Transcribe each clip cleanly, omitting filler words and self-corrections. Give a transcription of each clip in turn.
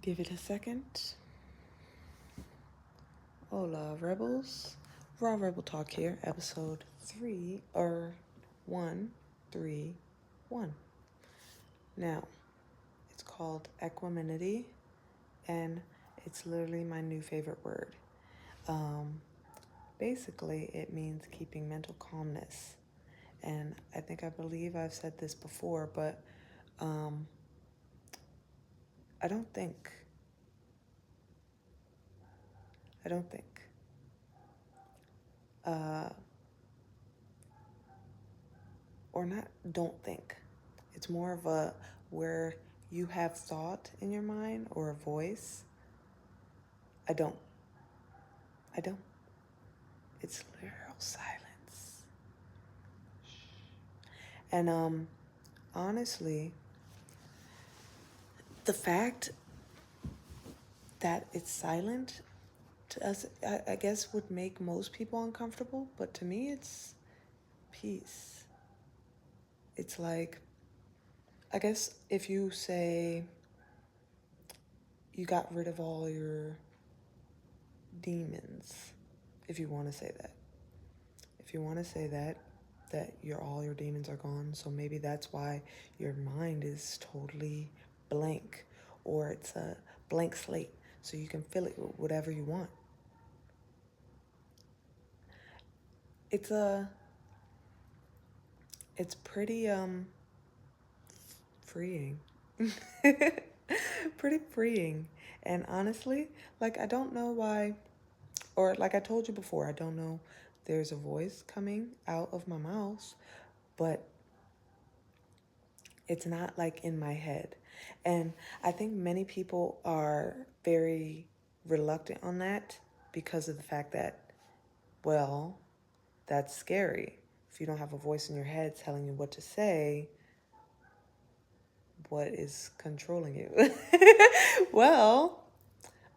Give it a second. Hola, Rebels. Raw Rebel Talk here, episode 131. Now, it's called Equanimity, and it's literally my new favorite word. Basically, it means keeping mental calmness. And I believe I've said this before, but I don't think, or not don't think. It's more of a where you have thought in your mind or a voice. I don't. It's literal silence. And honestly, the fact that it's silent to us, I guess, would make most people uncomfortable. But to me, it's peace. It's like, I guess if you say you got rid of all your demons, if you want to say that. If you want to say that all your demons are gone, so maybe that's why your mind is totally blank, or it's a blank slate, so you can fill it with whatever you want. It's pretty freeing. Pretty freeing. And honestly, like, I don't know why, or like I told you before, I don't know, there's a voice coming out of my mouth, but it's not like in my head. And I think many people are very reluctant on that because of the fact that, well, that's scary. If you don't have a voice in your head telling you what to say, what is controlling you? Well,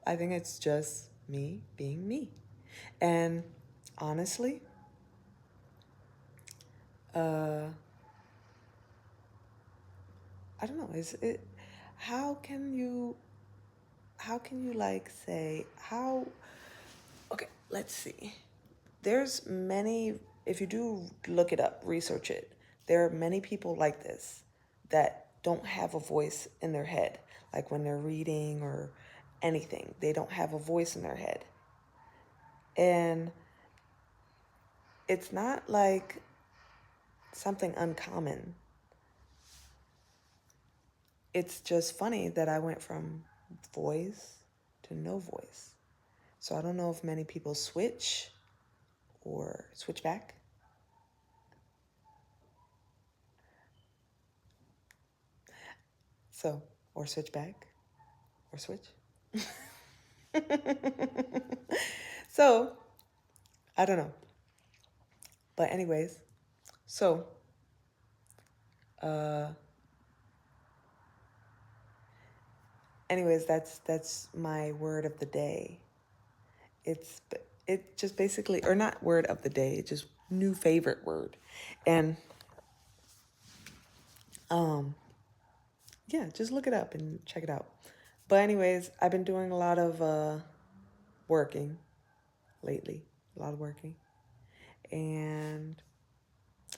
I think it's just me being me. And honestly, I don't know, is it, how can you like say, how, okay, let's see. There's many, if you do look it up, research it, there are many people like this that don't have a voice in their head. Like when they're reading or anything, they don't have a voice in their head. And it's not like something uncommon. It's just funny that I went from voice to no voice. So I don't know if many people switch or switch back. So, or switch back, or switch. So, I don't know. But anyways, so, uh, that's my word of the day. It just basically, or not word of the day, just new favorite word. And yeah, just look it up and check it out. But anyways, I've been doing a lot of working lately, a lot of working. And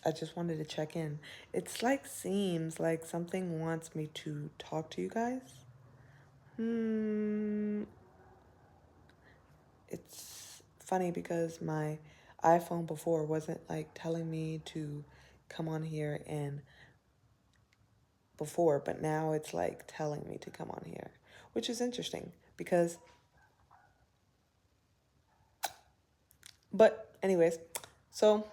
I just wanted to check in. It's like, seems like something wants me to talk to you guys. It's funny because my iPhone before wasn't like telling me to come on here and before, but now it's like telling me to come on here, which is interesting because, but anyways, so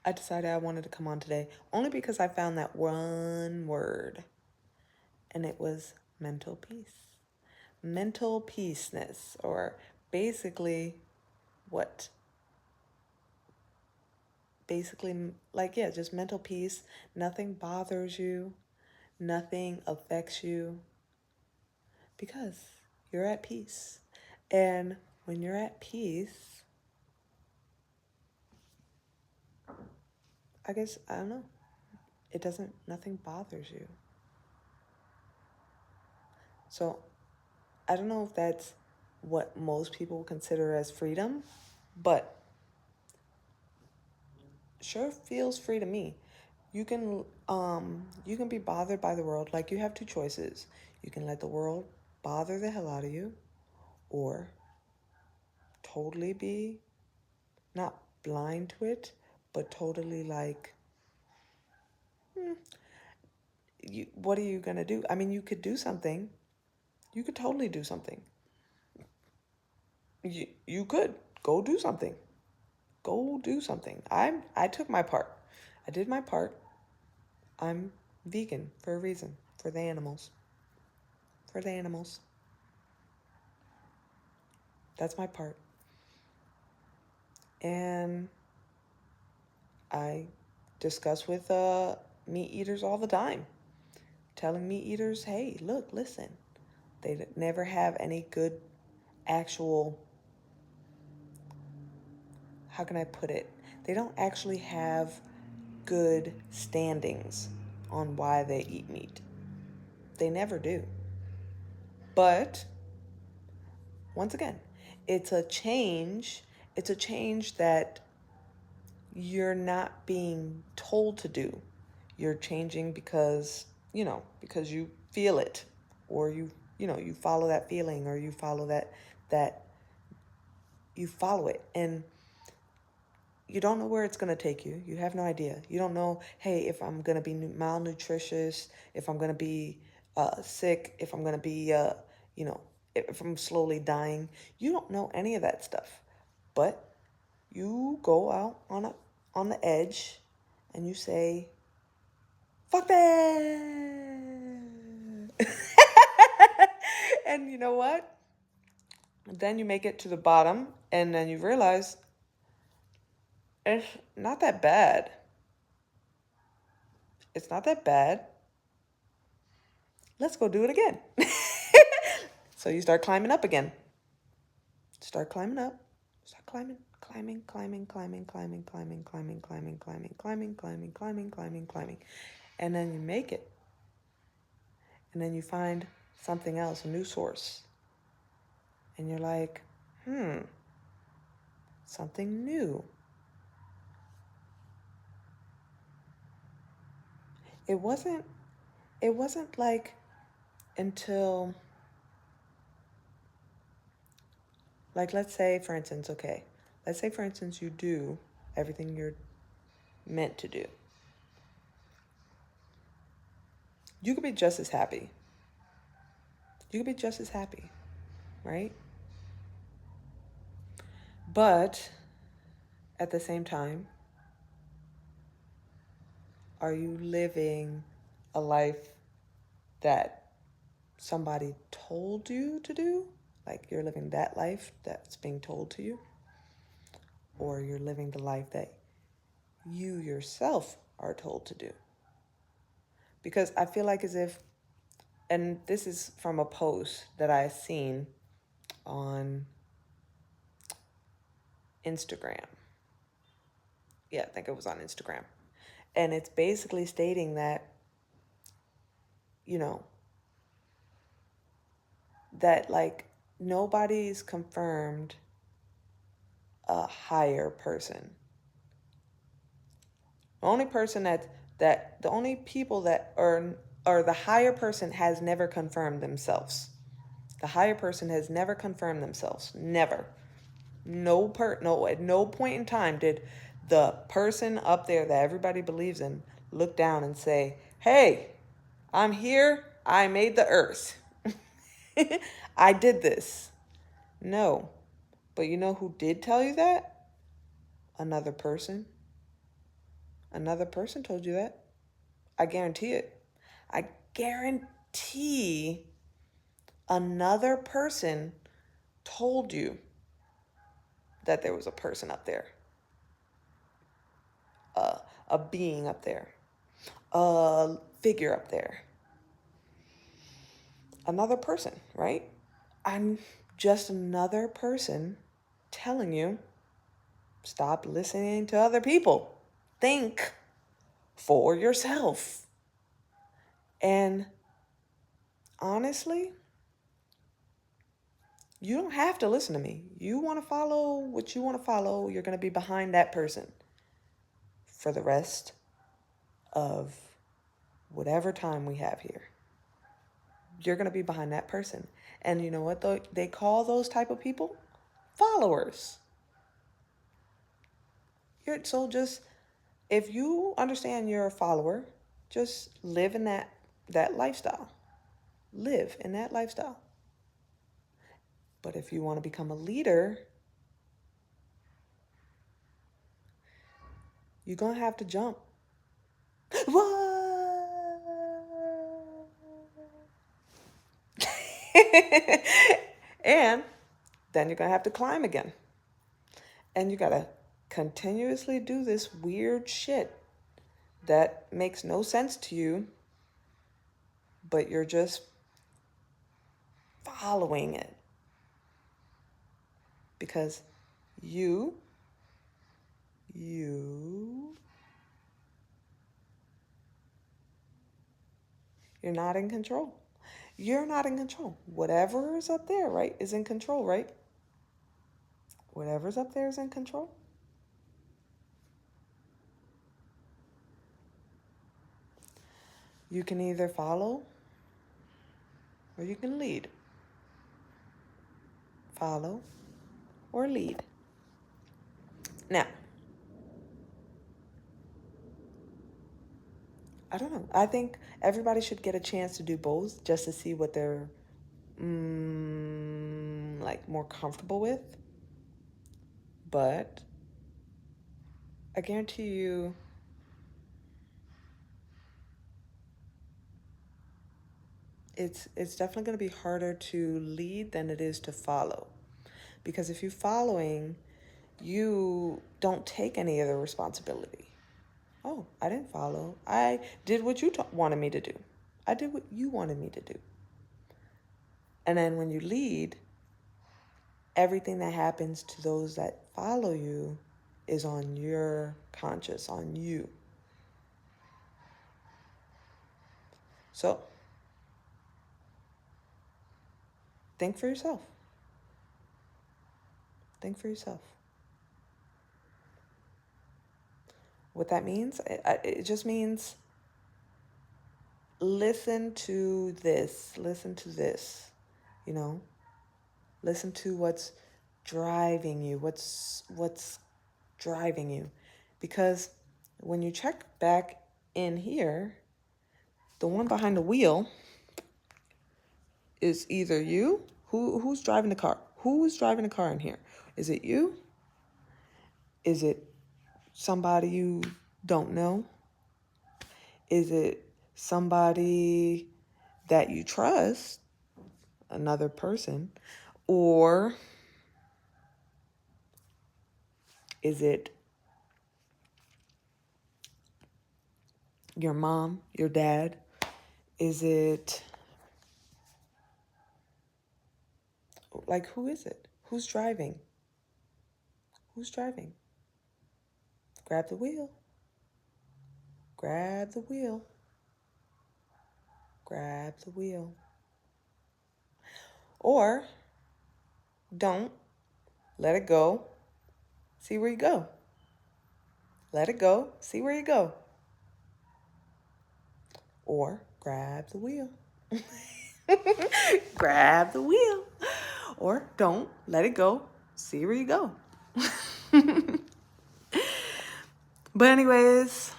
I decided I wanted to come on today only because I found that one word, and it was mental peace. Mental peaceness, or basically what? Basically, like, yeah, just mental peace. Nothing bothers you, nothing affects you because you're at peace. And when you're at peace, I guess, I don't know, nothing bothers you. So I don't know if that's what most people consider as freedom, but sure feels free to me. You can be bothered by the world. Like, you have two choices. You can let the world bother the hell out of you, or totally be not blind to it, but totally like, what are you gonna do? I mean, you could do something. You could totally do something. You could go do something. Go do something. I took my part. I did my part. I'm vegan for a reason. For the animals. For the animals. That's my part. And I discuss with meat eaters all the time, telling meat eaters, hey, look, listen. They never have any good actual, how can I put it? They don't actually have good standings on why they eat meat. They never do. But once again, it's a change. It's a change that you're not being told to do. You're changing because, because you feel it, or you follow that feeling, or you follow that you follow it, and you don't know where it's going to take you. You have no idea. You don't know, hey, if I'm going to be malnutritious, if I'm going to be sick, if I'm going to be, if I'm slowly dying. You don't know any of that stuff. But you go out on the edge and you say, fuck that. And you know what? Then you make it to the bottom, and then you realize it's not that bad. It's not that bad. Let's go do it again. So you start climbing up again. Start climbing up. Start climbing, climbing, climbing, climbing, climbing, climbing, climbing, climbing, climbing, climbing, climbing, climbing, climbing, climbing. And then you make it. And then you find something else, a new source. And you're like, something new. It wasn't like until, like, let's say for instance you do everything you're meant to do. You could be just as happy. You could be just as happy, right? But at the same time, are you living a life that somebody told you to do? Like, you're living that life that's being told to you? Or you're living the life that you yourself are told to do? Because I feel like as if, and this is from a post that I seen on Instagram. Yeah, I think it was on Instagram. And it's basically stating that, that like nobody's confirmed a higher person. The only person that the only people that are, or the higher person has never confirmed themselves. The higher person has never confirmed themselves. Never. No, at no point in time did the person up there that everybody believes in look down and say, hey, I'm here. I made the earth. I did this. No. But you know who did tell you that? Another person. Another person told you that. I guarantee it. I guarantee another person told you that there was a person up there, a being up there, a figure up there. Another person, right? I'm just another person telling you, stop listening to other people. Think for yourself. And honestly, You don't have to listen to me. You want to follow what you want to follow, you're going to be behind that person for the rest of whatever time we have here. You're going to be behind that person. And you know what they call those type of people? Followers. So just, if you understand you're a follower, just live in that lifestyle. Live in that lifestyle. But if you want to become a leader, you're going to have to jump. What? And then you're going to have to climb again. And you got to continuously do this weird shit that makes no sense to you, but you're just following it. Because you're not in control. You're not in control. Whatever is up there, right, is in control, right? Whatever's up there is in control. You can either follow or you can lead. Follow or lead. Now, I don't know. I think everybody should get a chance to do both just to see what they're like more comfortable with. But I guarantee you, it's definitely going to be harder to lead than it is to follow. Because if you're following, you don't take any of the responsibility. Oh, I didn't follow. I did what you wanted me to do. I did what you wanted me to do. And then when you lead, everything that happens to those that follow you is on your conscience, on you. So, think for yourself. Think for yourself. What that means, it just means listen to this, you know, listen to what's driving you, what's driving you. Because when you check back in here, the one behind the wheel is either you, who's driving the car? Who's driving the car in here? Is it you? Is it somebody you don't know? Is it somebody that you trust, another person? Or is it your mom, your dad? Is it, like, who is it? Who's driving? Who's driving? Grab the wheel. Grab the wheel. Grab the wheel. Or don't. Let it go. See where you go. Let it go. See where you go. Or grab the wheel. Grab the wheel. Or don't. Let it go. See where you go. But anyways,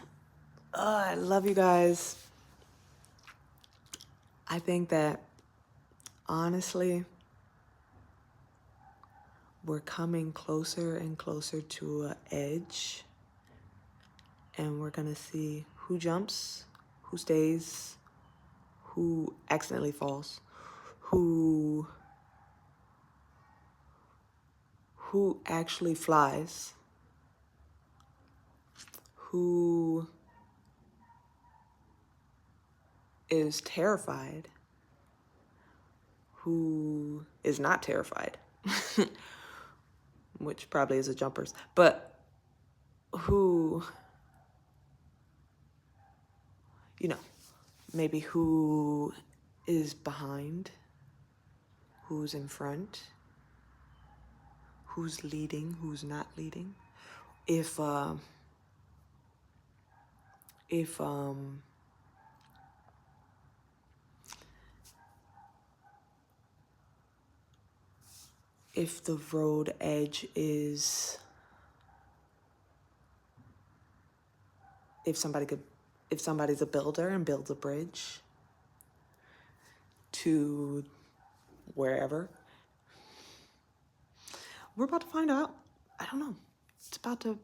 I love you guys. I think that, honestly, we're coming closer and closer to an edge. And we're going to see who jumps, who stays, who accidentally falls, who actually flies, who is terrified, who is not terrified, which probably is a jumpers, but who, you know, maybe who is behind, who's in front, who's leading, who's not leading. If if the road edge is, if somebody's a builder and builds a bridge to wherever, we're about to find out. I don't know. It's about to,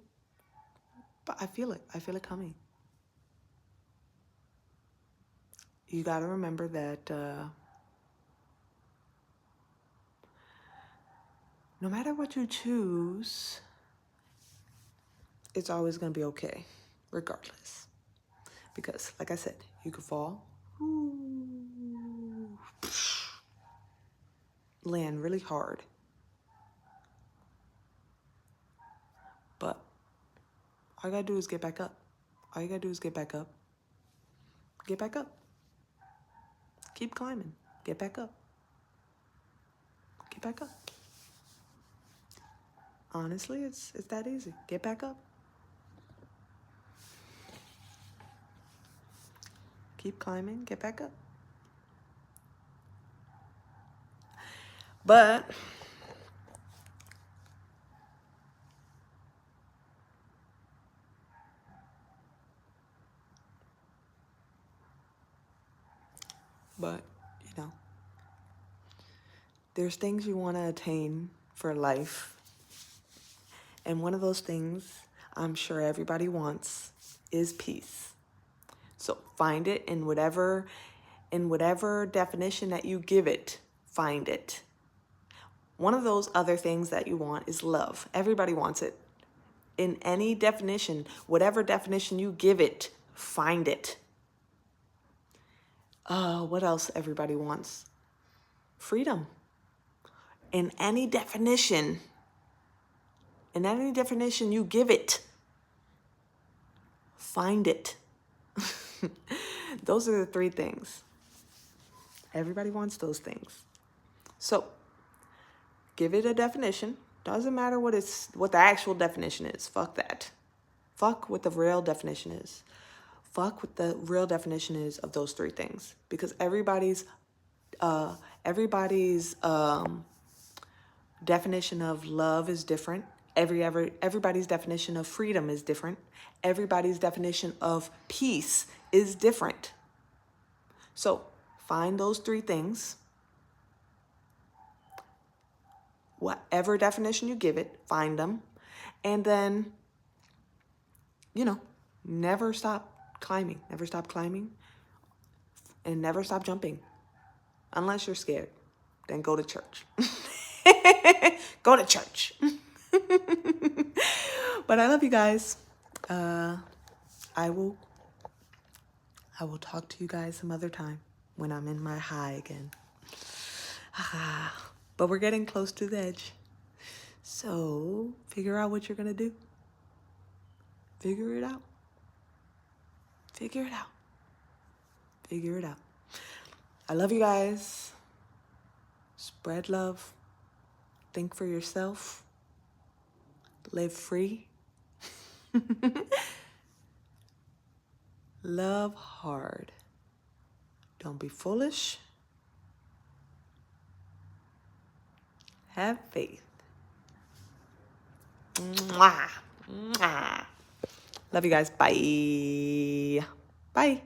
but I feel it. I feel it coming. You got to remember that no matter what you choose, it's always going to be okay, regardless. Because, like I said, you could fall, land really hard, but all you got to do is get back up. All you got to do is get back up. Get back up. Keep climbing. Get back up. Get back up. Honestly, it's that easy. Get back up. Keep climbing. Get back up. But you know, there's things you want to attain for life. And one of those things I'm sure everybody wants is peace. So find it in whatever definition that you give it, find it. One of those other things that you want is love. Everybody wants it. In any definition, whatever definition you give it, find it. What else everybody wants? Freedom. In any definition you give it, find it. Those are the three things. Everybody wants those things. So, give it a definition. Doesn't matter what the actual definition is. Fuck that. Fuck what the real definition is. Fuck what the real definition is of those three things. Because everybody's definition of love is different. Everybody's definition of freedom is different. Everybody's definition of peace is different. So find those three things. Whatever definition you give it, find them. And then, never stop climbing. Never stop climbing. And never stop jumping. Unless you're scared. Then go to church. Go to church. But I love you guys. I will talk to you guys some other time when I'm in my high again. But we're getting close to the edge. So figure out what you're going to do. Figure it out. Figure it out. Figure it out. I love you guys. Spread love. Think for yourself. Live free. Love hard. Don't be foolish. Have faith. Mwah. Mwah. Love you guys. Bye. Bye.